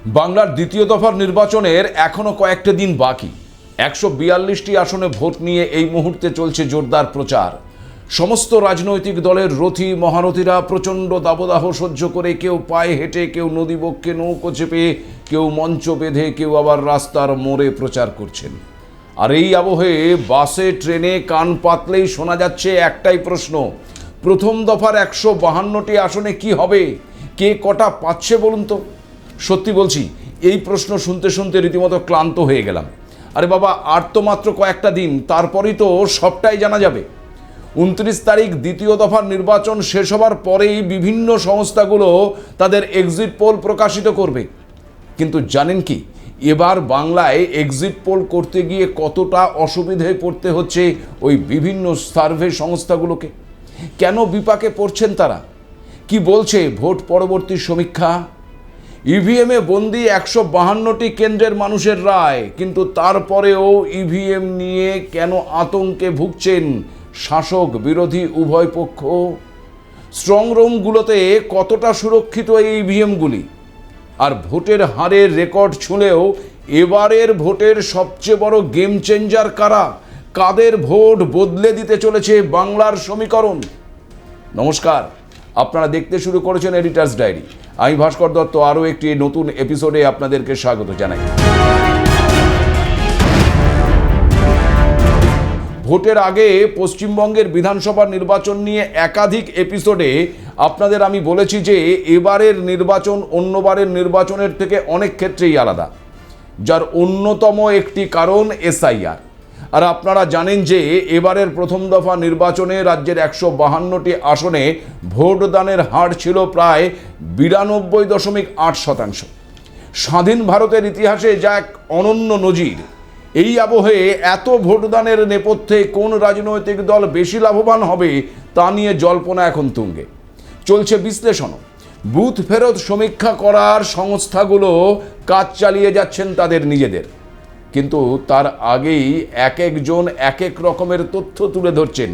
বাংলার দ্বিতীয় দফার নির্বাচনের এখনো কয়েকটা দিন বাকি। 142টি আসনে ভোট নিয়ে এই মুহূর্তে চলছে জোরদার প্রচার। সমস্ত রাজনৈতিক দলের রথী মহারথীরা প্রচণ্ড দাবদাহ সহ্য করে, কেউ পায়ে হেঁটে, কেউ নদীবক্ষে নৌকো চেপে, কেউ মঞ্চ বেঁধে, কেউ আবার রাস্তার মোড়ে প্রচার করছেন। আর এই আবহে বাসে ট্রেনে কান পাতলেই শোনা যাচ্ছে একটাই প্রশ্ন, প্রথম দফার 152টি আসনে কি হবে, কে কটা পাচ্ছে বলুন তো। সত্যি বলছি, এই প্রশ্ন শুনতে শুনতে রীতিমতো ক্লান্ত হয়ে গেলাম। আরে বাবা, আর তো মাত্র কয়েকটা দিন, তারপরেই তো সবটাই জানা যাবে। 29 তারিখ দ্বিতীয় দফার নির্বাচন শেষ হবার পরেই বিভিন্ন সংস্থাগুলো তাদের এক্সিট পোল প্রকাশিত করবে। কিন্তু জানেন কি, এবার বাংলায় এক্সিট পোল করতে গিয়ে কতটা অসুবিধায় পড়তে হচ্ছে ওই বিভিন্ন সার্ভে সংস্থাগুলোকে। কেন বিপাকে পড়ছেন তারা? কি বলছে ভোট পরবর্তী সমীক্ষা? ইভিএমে বন্দি 152টি কেন্দ্রের মানুষের রায়, কিন্তু তারপরেও ইভিএম নিয়ে কেন আতঙ্কে ভুগছেন শাসক বিরোধী উভয় পক্ষ? স্ট্রং রুমগুলোতে কতটা সুরক্ষিত এই ইভিএমগুলি? আর ভোটের হারের রেকর্ড ছুঁলেও এবারের ভোটের সবচেয়ে বড় গেম চেঞ্জার কারা? কাদের ভোট বদলে দিতে চলেছে বাংলার সমীকরণ? নমস্কার, আপনারা দেখতে শুরু করেছেন এডিটার্স ডায়েরি। আমি ভাস্কর দত্ত আরও একটি নতুন এপিসোডে আপনাদেরকে স্বাগত জানাই। ভোটের আগে পশ্চিমবঙ্গের বিধানসভা নির্বাচন নিয়ে একাধিক এপিসোডে আপনাদের আমি বলেছি যে এবারের নির্বাচন অন্যবারের নির্বাচনের থেকে অনেক ক্ষেত্রেই আলাদা, যার অন্যতম একটি কারণ এসআইআর। আর আপনারা জানেন যে এবারের প্রথম দফা নির্বাচনে রাজ্যের 152টি আসনে ভোটদানের হার ছিল প্রায় 92.8%। স্বাধীন ভারতের ইতিহাসে যা এক অনন্য নজির। এই আবহে এত ভোটদানের নেপথ্যে কোন রাজনৈতিক দল বেশি লাভবান হবে তা নিয়ে জল্পনা এখন তুঙ্গে। চলছে বিশ্লেষণও। বুথ ফেরত সমীক্ষা করার সংস্থাগুলো কাজ চালিয়ে যাচ্ছেন তাদের নিজেদের, কিন্তু তার আগেই এক একজন এক এক রকমের তথ্য তুলে ধরছেন।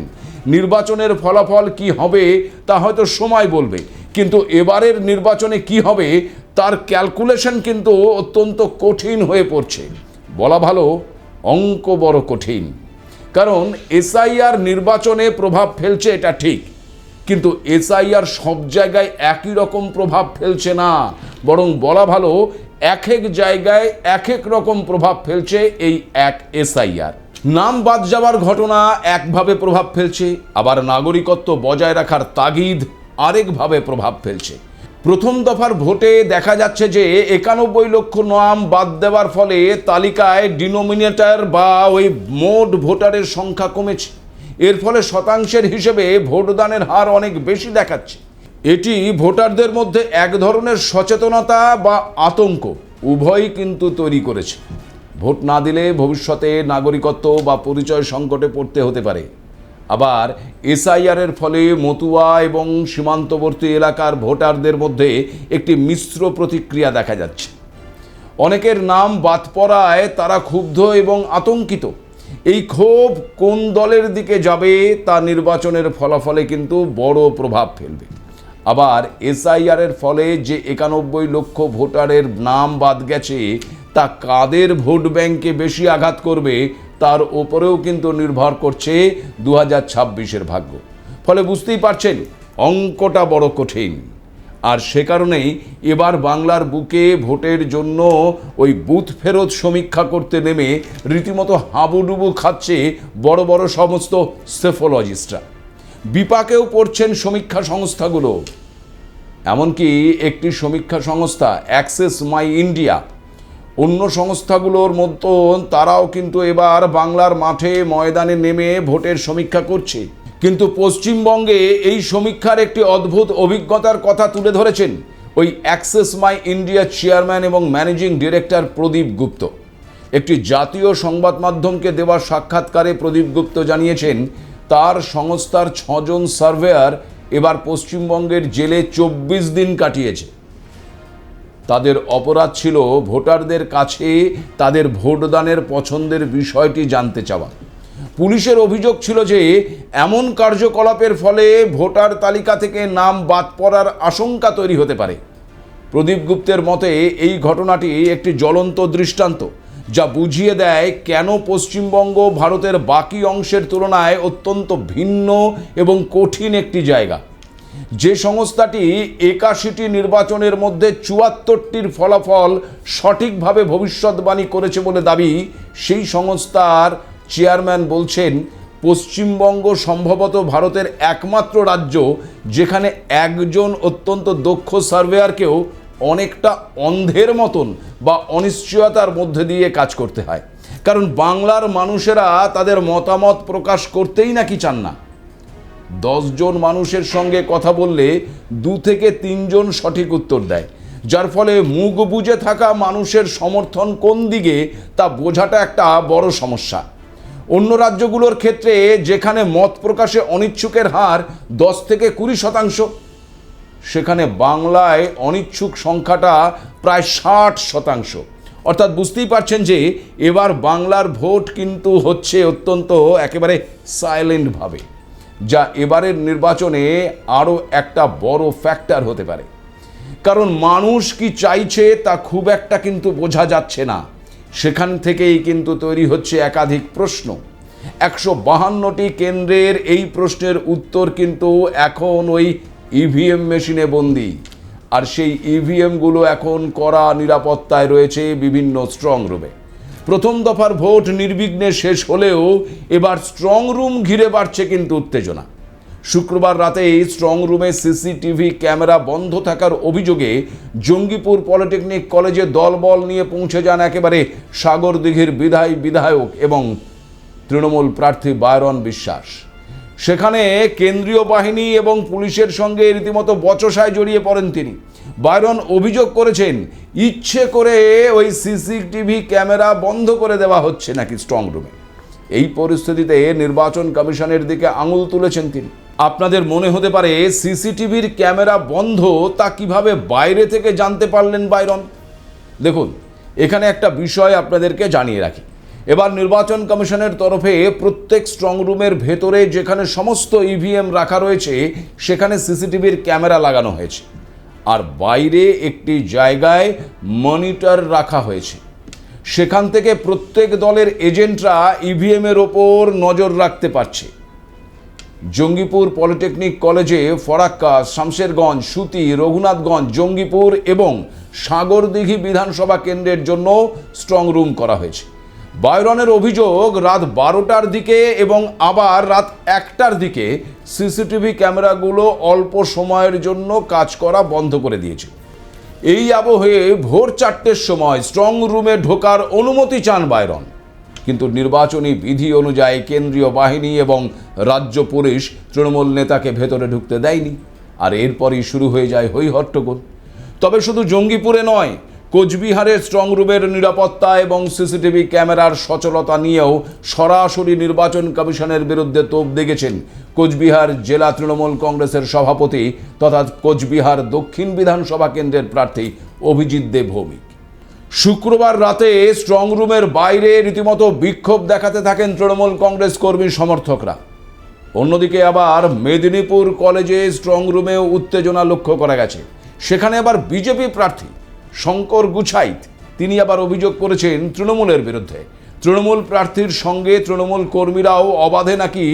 নির্বাচনের ফলাফল কি হবে তা হয়তো সময় বলবে, কিন্তু এবারের নির্বাচনে কি হবে তার ক্যালকুলেশন কিন্তু অত্যন্ত কঠিন হয়ে পড়ছে। বলা ভালো, অঙ্ক বড় কঠিন। কারণ এসআইআর নির্বাচনে প্রভাব ফেলছে, এটা ঠিক, কিন্তু এসআইআর সব জায়গায় একই রকম প্রভাব ফেলছে না, বরং বলা ভালো এক এক জায়গায় এক এক রকম প্রভাব ফেলছে এই এক এসআইআর। নাম বাদ যাওয়ার ঘটনা একভাবে প্রভাব ফেলছে, আবার নাগরিকত্ব বজায় রাখার তাগিদ আরেকভাবে প্রভাব ফেলছে। প্রথম দফার ভোটে দেখা যাচ্ছে যে 91 লক্ষ নাম বাদ দেওয়ার ফলে তালিকায় ডিনোমিনেটর বা ওই মোট ভোটারের সংখ্যা কমেছে। এর ফলে শতাংশের হিসেবে ভোটদানের হার অনেক বেশি দেখাচ্ছে। এটি ভোটারদের মধ্যে এক ধরনের সচেতনতা বা আতঙ্ক উভয়ই কিন্তু তৈরি করেছে। ভোট না দিলে ভবিষ্যতে নাগরিকত্ব বা পরিচয় সংকটে পড়তে হতে পারে। আবার এসআইআরের ফলে মতুয়া এবং সীমান্তবর্তী এলাকার ভোটারদের মধ্যে একটি মিশ্র প্রতিক্রিয়া দেখা যাচ্ছে। অনেকের নাম বাদ পড়ায় তারা ক্ষুব্ধ এবং আতঙ্কিত। এই ক্ষোভ কোন দলের দিকে যাবে তা নির্বাচনের ফলাফলে কিন্তু বড় প্রভাব ফেলবে। আবার এসআইআরের ফলে যে 91 লক্ষ ভোটারের নাম বাদ গেছে তা কাদের ভোট ব্যাংকে বেশি আঘাত করবে তার ওপরেও কিন্তু নির্ভর করছে 2026-এর ভাগ্য। ফলে বুঝতেই পারছেন অঙ্কটা বড় কঠিন। আর সে কারণেই এবার বাংলার বুকে ভোটের জন্য ওই বুথ ফেরত সমীক্ষা করতে নেমে রীতিমতো হাবুডুবু খাচ্ছে বড় বড় সমস্ত সেফোলজিস্টরা। বিপাকেও পড়ছেন সমীক্ষা সংস্থাগুলো। এমনকি একটি সমীক্ষা সংস্থা অ্যাক্সেস মাই ইন্ডিয়া অন্য সংস্থাগুলোর মতো তারাও কিন্তু এবার বাংলার মাঠে ময়দানে নেমে ভোটের সমীক্ষা করছে। কিন্তু পশ্চিমবঙ্গে এই সমীক্ষার একটি অদ্ভুত অভিজ্ঞতার কথা তুলে ধরেছেন ওই অ্যাক্সেস মাই ইন্ডিয়ার চেয়ারম্যান এবং ম্যানেজিং ডিরেক্টর প্রদীপ গুপ্ত। একটি জাতীয় সংবাদ মাধ্যমকে দেওয়া সাক্ষাৎকারে প্রদীপ গুপ্ত জানিয়েছেন তার সংস্থার 6 জন সার্ভেয়ার এবার পশ্চিমবঙ্গের জেলে 24 দিন কাটিয়েছে। তাদের অপরাধ ছিল ভোটারদের কাছে তাদের ভোটদানের পছন্দের বিষয়টি জানতে চাওয়া। পুলিশের অভিযোগ ছিল যে এমন কার্যকলাপের ফলে ভোটার তালিকা থেকে নাম বাদ পড়ার আশঙ্কা তৈরি হতে পারে। প্রদীপ গুপ্তের মতে এই ঘটনাটি একটি জ্বলন্ত দৃষ্টান্ত, যা বুঝিয়ে দেয় কেন পশ্চিমবঙ্গ ভারতের বাকি অংশের তুলনায় অত্যন্ত ভিন্ন এবং কঠিন একটি জায়গা। যে সংস্থাটি 81টি নির্বাচনের মধ্যে 74টির ফলাফল সঠিকভাবে ভবিষ্যৎবাণী করেছে বলে দাবি, সেই সংস্থার চেয়ারম্যান বলছেন পশ্চিমবঙ্গ সম্ভবত ভারতের একমাত্র রাজ্য যেখানে একজন অত্যন্ত দক্ষ সার্ভেয়ারকেও অনেকটা অন্ধের মতন বা অনিশ্চয়তার মধ্যে দিয়ে কাজ করতে হয়। কারণ বাংলার মানুষেরা তাদের মতামত প্রকাশ করতেই নাকি চান না। 10 জন মানুষের সঙ্গে কথা বললে 2 থেকে 3 জন সঠিক উত্তর দেয়, যার ফলে মুখ বুজে থাকা মানুষের সমর্থন কোন দিকে তা বোঝাটা একটা বড় সমস্যা। অন্য রাজ্যগুলোর ক্ষেত্রে যেখানে মত প্রকাশে অনিচ্ছুকের হার 10 থেকে 20%, সেখানে বাংলায় অনিচ্ছুক সংখ্যাটা প্রায় 60%। অর্থাৎ বুঝতেই পারছেন যে এবার বাংলার ভোট কিন্তু হচ্ছে অত্যন্ত একেবারে সাইলেন্টভাবে, যা এবারের নির্বাচনে আরও একটা বড় ফ্যাক্টর হতে পারে। কারণ মানুষ কি চাইছে তা খুব একটা কিন্তু বোঝা যাচ্ছে না। সেখান থেকেই কিন্তু তৈরি হচ্ছে একাধিক প্রশ্ন। 152টি কেন্দ্রের এই প্রশ্নের উত্তর কিন্তু এখন ওই ইভিএম মেশিনে বন্দী, আর সেই ইভিএমগুলো এখন কড়া নিরাপত্তায় রয়েছে বিভিন্ন স্ট্রং রুমে। প্রথম দফার ভোট নির্বিঘ্নে শেষ হলেও এবার স্ট্রং রুম ঘিরে বাড়ছে কিন্তু উত্তেজনা। শুক্রবার রাতে স্ট্রং রুমে সিসিটিভি ক্যামেরা বন্ধ থাকার অভিযোগে জঙ্গিপুর পলিটেকনিক কলেজে দলবল নিয়ে পৌঁছে যান একেবারে সাগরদিঘির বিধায়ক এবং তৃণমূল প্রার্থী বায়রন বিশ্বাস। সেখানে কেন্দ্রীয় বাহিনী এবং পুলিশের সঙ্গে রীতিমতো বচসায় জড়িয়ে পড়েন তিনি। বায়রন অভিযোগ করেছেন ইচ্ছে করে ওই সিসিটিভি ক্যামেরা বন্ধ করে দেওয়া হচ্ছে নাকি স্ট্রং রুমে। এই পরিস্থিতিতে নির্বাচন কমিশনের দিকে আঙুল তুলেছেন তিনি। আপনাদের মনে হতে পারে সিসিটিভির ক্যামেরা বন্ধ তা কিভাবে বাইরে থেকে জানতে পারলেন বায়রন? দেখুন, এখানে একটা বিষয় আপনাদেরকে জানিয়ে রাখি। এবার নির্বাচন কমিশনের তরফে প্রত্যেক স্ট্রং রুমের ভেতরে যেখানে সমস্ত ইভিএম রাখা রয়েছে সেখানে সিসিটিভির ক্যামেরা লাগানো হয়েছে, আর বাইরে একটি জায়গায় মনিটর রাখা হয়েছে। সেখান থেকে প্রত্যেক দলের এজেন্টরা ইভিএমের ওপর নজর রাখতে পারছে। জঙ্গিপুর পলিটেকনিক কলেজে ফরাক্কা, শামশেরগঞ্জ, সুতি, রঘুনাথগঞ্জ, জঙ্গিপুর এবং সাগরদিঘি বিধানসভা কেন্দ্রের জন্য স্ট্রং রুম করা হয়েছে। বায়রনের অভিযোগ রাত 12টার দিকে এবং আবার রাত 1টার দিকে সিসিটিভি ক্যামেরাগুলো অল্প সময়ের জন্য কাজ করা বন্ধ করে দিয়েছে। এই আবহে ভোর 4টের সময় স্ট্রং রুমে ঢোকার অনুমতি চান বায়রন, কিন্তু নির্বাচনী বিধি অনুযায়ী কেন্দ্রীয় বাহিনী এবং রাজ্য পুলিশ তৃণমূল নেতাকে ভেতরে ঢুকতে দেয়নি, আর এরপরই শুরু হয়ে যায় হই হট্টগোল। তবে শুধু জঙ্গিপুরে নয়, কোচবিহারের স্ট্রং রুমের নিরাপত্তা এবং সিসিটিভি ক্যামেরার সচলতা নিয়েও সরাসরি নির্বাচন কমিশনের বিরুদ্ধে তোপ দেখেছেন কোচবিহার জেলা তৃণমূল কংগ্রেসের সভাপতি তথা কোচবিহার দক্ষিণ বিধানসভা কেন্দ্রের প্রার্থী অভিজিৎ দেব ভৌমিক। শুক্রবার রাতে স্ট্রং রুমের বাইরে রীতিমতো বিক্ষোভ দেখাতে থাকেন তৃণমূল কংগ্রেস কর্মী সমর্থকরা। অন্যদিকে আবার মেদিনীপুর কলেজে স্ট্রং রুমেও উত্তেজনা লক্ষ্য করা গেছে। সেখানে আবার বিজেপি প্রার্থী শঙ্কর গুছাইত তিনি আবার অভিযোগ করেছেন তৃণমূলের বিরুদ্ধে। তৃণমূল প্রার্থীর সঙ্গে তৃণমূল কর্মীরাও অবাধে নাকি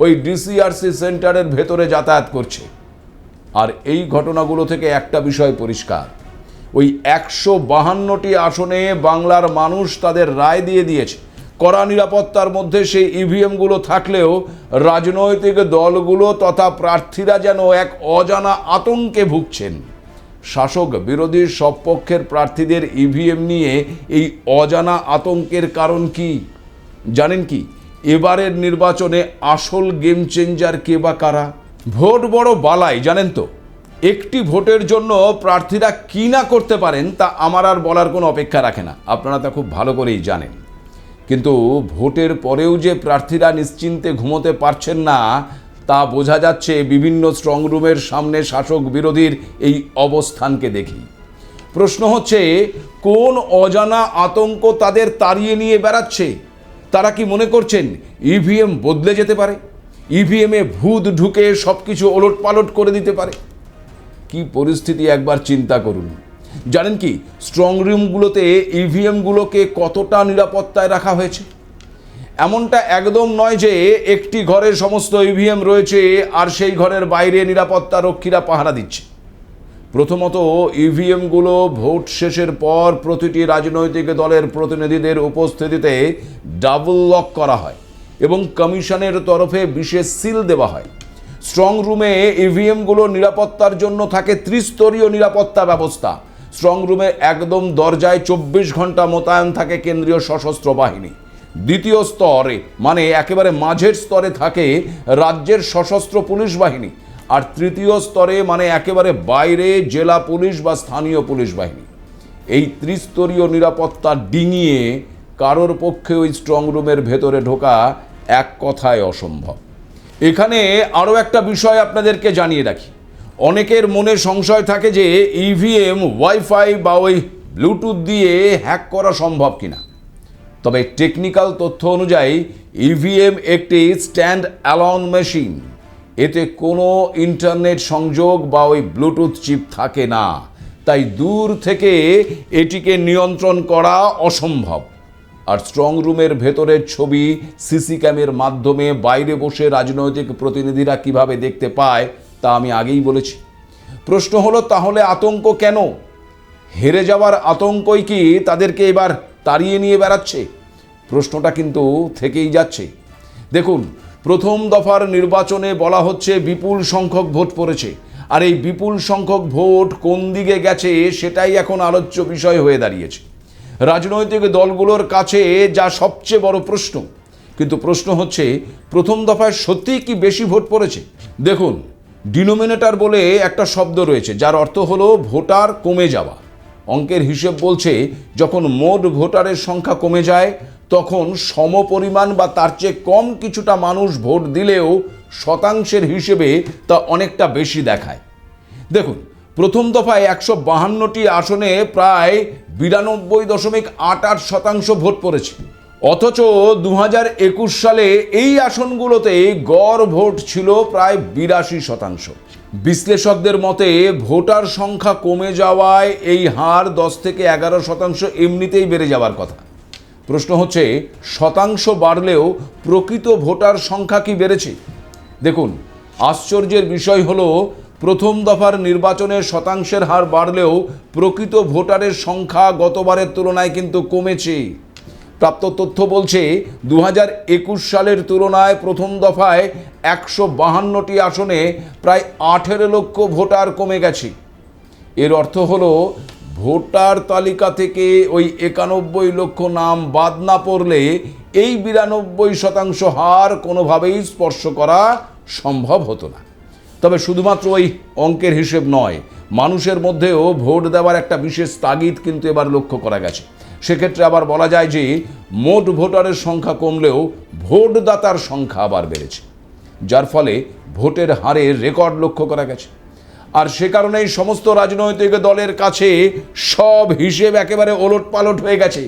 ওই ডিসিআরসি সেন্টারের ভেতরে যাতায়াত করছে। আর এই ঘটনাগুলো থেকে একটা বিষয় পরিষ্কার, ওই 152টি আসনে বাংলার মানুষ তাদের রায় দিয়ে দিয়েছে। কড়া নিরাপত্তার মধ্যে সেই ইভিএমগুলো থাকলেও রাজনৈতিক দলগুলো তথা প্রার্থীরা যেন এক অজানা আতঙ্কে ভুগছেন। শাসক বিরোধী সব পক্ষের প্রার্থীদের ইভিএম নিয়ে এই অজানা আতঙ্কের কারণ কি জানেন কি? এবারের নির্বাচনে আসল গেম চেঞ্জার কে বা কারা? ভোট বড় বালাই জানেন তো। একটি ভোটের জন্য প্রার্থীরা কি না করতে পারেন তা আমার আর বলার কোনো অপেক্ষা রাখে না, আপনারা তা খুব ভালো করেই জানেন। কিন্তু ভোটের পরেও যে প্রার্থীরা নিশ্চিন্তে ঘুমোতে পারছেন না তা বোঝা যাচ্ছে বিভিন্ন স্ট্রং রুমের সামনে শাসক বিরোধীর এই অবস্থানকে দেখি। প্রশ্ন হচ্ছে, কোন অজানা আতঙ্ক তাদের তাড়িয়ে নিয়ে বেড়াচ্ছে? তারা কি মনে করছেন ইভিএম বদলে যেতে পারে? ইভিএমে ভূত ঢুকে সব কিছু ওলটপালট করে দিতে পারে? কি পরিস্থিতি একবার চিন্তা করুন। জানেন কি স্ট্রং রুমগুলোতে ইভিএমগুলোকে কতটা নিরাপত্তায় রাখা হয়েছে? এমনটা একদম নয় যে একটি ঘরে সমস্ত ইভিএম রয়েছে আর সেই ঘরের বাইরে নিরাপত্তা রক্ষীরা পাহারা দিচ্ছে। প্রথমত, ইভিএমগুলো ভোট শেষের পর প্রতিটি রাজনৈতিক দলের প্রতিনিধিদের উপস্থিতিতে ডাবল লক করা হয় এবং কমিশনের তরফে বিশেষ সিল দেওয়া হয়। স্ট্রং রুমে ইভিএমগুলো নিরাপত্তার জন্য থাকে ত্রিস্তরীয় নিরাপত্তা ব্যবস্থা। স্ট্রং রুমে একদম দরজায় 24 ঘন্টা মোতায়েন থাকে কেন্দ্রীয় সশস্ত্র বাহিনী। দ্বিতীয় স্তরে মানে একেবারে মাঝের স্তরে থাকে রাজ্যের সশস্ত্র পুলিশ বাহিনী, আর তৃতীয় স্তরে মানে একেবারে বাইরে জেলা পুলিশ বা স্থানীয় পুলিশ বাহিনী। এই ত্রিস্তরীয় নিরাপত্তা ডিঙিয়ে কারোর পক্ষে ওই স্ট্রং রুমের ভেতরে ঢোকা এক কথায় অসম্ভব। এখানে আরও একটা বিষয় আপনাদেরকে জানিয়ে রাখি, অনেকের মনে সংশয় থাকে যে ইভিএম ওয়াইফাই বা ওই ব্লুটুথ দিয়ে হ্যাক করা সম্ভব কিনা। তবে টেকনিক্যাল তথ্য অনুযায়ী ইভিএম একটি স্ট্যান্ড অ্যালোন মেশিন, এতে কোনো ইন্টারনেট সংযোগ বা ওই ব্লুটুথ চিপ থাকে না, তাই দূর থেকে এটিকে নিয়ন্ত্রণ করা অসম্ভব। আর স্ট্রং রুমের ভেতরের ছবি সিসি ক্যামের মাধ্যমে বাইরে বসে রাজনৈতিক প্রতিনিধিরা কিভাবে দেখতে পায় তা আমি আগেই বলেছি। প্রশ্ন হলো, তাহলে আতঙ্ক কেন? হেরে যাওয়ার আতঙ্কই কি তাদেরকে এবার তাড়িয়ে নিয়ে বেড়াচ্ছে? প্রশ্নটা কিন্তু থেকেই যাচ্ছে। দেখুন, প্রথম দফার নির্বাচনে বলা হচ্ছে বিপুল সংখ্যক ভোট পড়েছে, আর এই বিপুল সংখ্যক ভোট কোন দিকে গেছে সেটাই এখন আলোচ্য বিষয় হয়ে দাঁড়িয়েছে। রাজনৈতিক দলগুলোর কাছে যা সবচেয়ে বড় প্রশ্ন। কিন্তু প্রশ্ন হচ্ছে, প্রথম দফায় সত্যিই কি বেশি ভোট পড়েছে? দেখুন, ডিনোমিনেটর বলে একটা শব্দ রয়েছে যার অর্থ হলো ভোটার কমে যাওয়া। অঙ্কের হিসেব বলছে যখন মোট ভোটারের সংখ্যা কমে যায় তখন সমপরিমাণ বা তার চেয়ে কম কিছুটা মানুষ ভোট দিলেও শতাংশের হিসেবে তা অনেকটা বেশি দেখায়। দেখুন, প্রথম দফায় 152টি আসনে প্রায় 92.88% ভোট পড়েছে, অথচ 2021 সালে এই আসনগুলোতে গড় ভোট ছিল প্রায় 82%। বিশ্লেষকদের মতে ভোটার সংখ্যা কমে যাওয়ায় এই হার 10 থেকে 11% এমনিতেই বেড়ে যাওয়ার কথা। প্রশ্ন হচ্ছে, শতাংশ বাড়লেও প্রকৃত ভোটার সংখ্যা কি বেড়েছে? দেখুন, আশ্চর্যের বিষয় হলো প্রথম দফার নির্বাচনে শতাংশের হার বাড়লেও প্রকৃত ভোটারের সংখ্যা গতবারের তুলনায় কিন্তু কমেছে। প্রাপ্ত তথ্য বলছে 2021 সালের তুলনায় প্রথম দফায় 152টি আসনে প্রায় 18 লক্ষ ভোটার কমে গেছে। এর অর্থ হলো ভোটার তালিকা থেকে ওই 91 লক্ষ নাম বাদ না পড়লে এই 92% হার কোনোভাবেই স্পর্শ করা সম্ভব হতো না। তবে শুধুমাত্র ওই অঙ্কের হিসেব নয়, মানুষের মধ্যেও ভোট দেওয়ার একটা বিশেষ তাগিদ কিন্তু এবার লক্ষ্য করা গেছে। সেক্ষেত্রে আবার বলা যায় যে মোট ভোটারের সংখ্যা কমলেও ভোটদাতার সংখ্যা আবার বেড়েছে, যার ফলে ভোটের হারে রেকর্ড লক্ষ্য করা গেছে। আর সে কারণেই সমস্ত রাজনৈতিক দলের কাছে সব হিসেব একেবারে ওলটপালট হয়ে গেছে।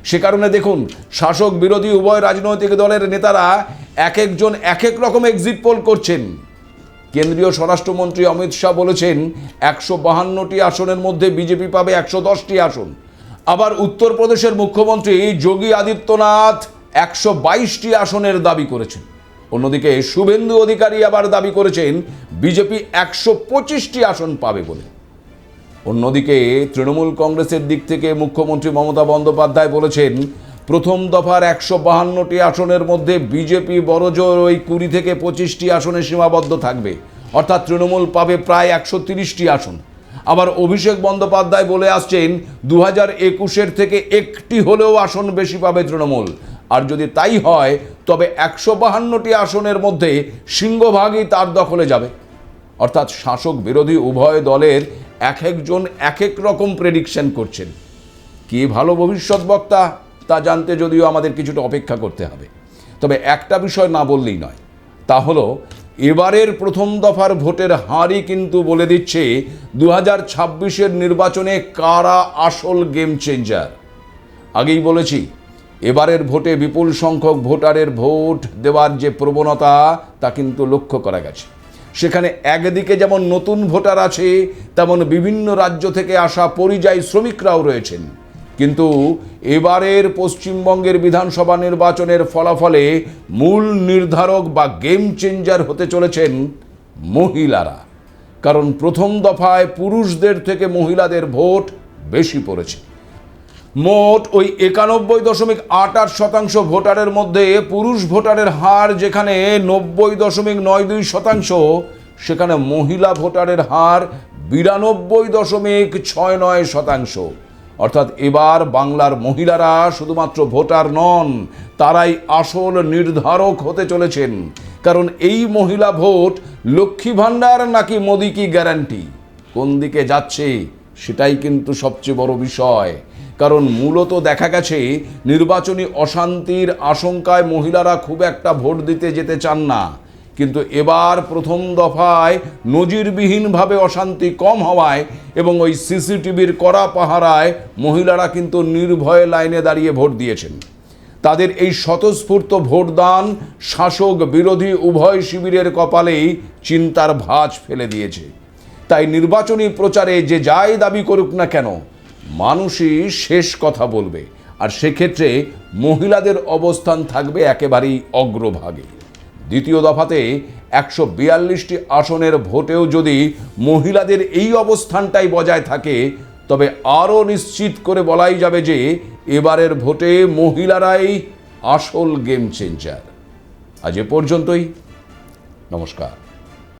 সে কারণে দেখুন, শাসক বিরোধী উভয় রাজনৈতিক দলের নেতারা এক একজন এক এক রকম এক্সিট পোল করছেন। কেন্দ্রীয় স্বরাষ্ট্রমন্ত্রী অমিত শাহ বলেছেন 152টি আসনের মধ্যে বিজেপি পাবে 110টি আসন। আবার উত্তরপ্রদেশের মুখ্যমন্ত্রী যোগী আদিত্যনাথ 122টি আসনের দাবি করেছেন। অন্যদিকে শুভেন্দু অধিকারী আবার দাবি করেছেন বিজেপি 125টি আসন পাবে বলে। অন্যদিকে তৃণমূল কংগ্রেসের দিক থেকে মুখ্যমন্ত্রী মমতা বন্দ্যোপাধ্যায় বলেছেন প্রথম দফার 152টি আসনের মধ্যে বিজেপি বড়জোর ওই 20 থেকে 25টি আসনে সীমাবদ্ধ থাকবে, অর্থাৎ তৃণমূল পাবে প্রায় 130টি আসন। আবার অভিষেক বন্দ্যোপাধ্যায় বলে আসছেন 2021-এর থেকে একটি হলেও আসন বেশি পাবে তৃণমূল, আর যদি তাই হয় তবে 152টি আসনের মধ্যে সিংহভাগই তার দখলে যাবে। অর্থাৎ শাসক বিরোধী উভয় দলের এক একজন এক এক রকম প্রেডিকশন করছেন। কে ভালো ভবিষ্যৎ বক্তা তা জানতে যদিও আমাদের কিছুটা অপেক্ষা করতে হবে। তবে একটা বিষয় না বললেই নয়, তা হলো এবারের প্রথম দফার ভোটের হারই কিন্তু বলে দিচ্ছে 2026-এর নির্বাচনে কারা আসল গেম চেঞ্জার। আগেই বলেছি, এবারের ভোটে বিপুল সংখ্যক ভোটারের ভোট দেওয়ার যে প্রবণতা তা কিন্তু লক্ষ্য করা গেছে। সেখানে একদিকে যেমন নতুন ভোটার আছে, তেমন বিভিন্ন রাজ্য থেকে আসা পরিযায়ী শ্রমিকরাও রয়েছেন। কিন্তু এবারের পশ্চিমবঙ্গের বিধানসভা নির্বাচনের ফলাফলে মূল নির্ধারক বা গেম চেঞ্জার হতে চলেছেন মহিলারা। কারণ প্রথম দফায় পুরুষদের থেকে মহিলাদের ভোট বেশি পড়েছে। মোট ওই 91.88% ভোটারের মধ্যে পুরুষ ভোটারের হার যেখানে 90.92%, সেখানে মহিলা ভোটারের হার 92.69%। অর্থাৎ এবার বাংলার মহিলারা শুধুমাত্র ভোটার নন, তারাই আসল নির্ধারক হতে চলেছেন। কারণ এই মহিলা ভোট লক্ষ্মী ভাণ্ডার নাকি মোদি কি গ্যারান্টি, কোন দিকে যাচ্ছে সেটাই কিন্তু সবচেয়ে বড় বিষয়। কারণ মূলত দেখা গেছে নির্বাচনী অশান্তির আশঙ্কায় মহিলারা খুব একটা ভোট দিতে যেতে চান না। কিন্তু এবার প্রথম দফায় নজিরবিহীনভাবে অশান্তি কম হওয়ায় এবং ওই সিসিটিভির কড়া পাহারায় মহিলারা কিন্তু নির্ভয়ে লাইনে দাঁড়িয়ে ভোট দিয়েছেন। তাদের এই স্বতঃস্ফূর্ত ভোটদান শাসক বিরোধী উভয় শিবিরের কপালেই চিন্তার ভাঁজ ফেলে দিয়েছে। তাই নির্বাচনী প্রচারে যে যাই দাবি করুক না কেন, মানুষই শেষ কথা বলবে। আর সেক্ষেত্রে মহিলাদের অবস্থান থাকবে একেবারেই অগ্রভাগে। দ্বিতীয় দফাতে 142টি আসনের ভোটেও যদি মহিলাদের এই অবস্থানটাই বজায় থাকে, তবে আরও নিশ্চিত করে বলাই যাবে যে এবারের ভোটে মহিলারাই আসল গেম চেঞ্জার। আজ এ পর্যন্তই। নমস্কার।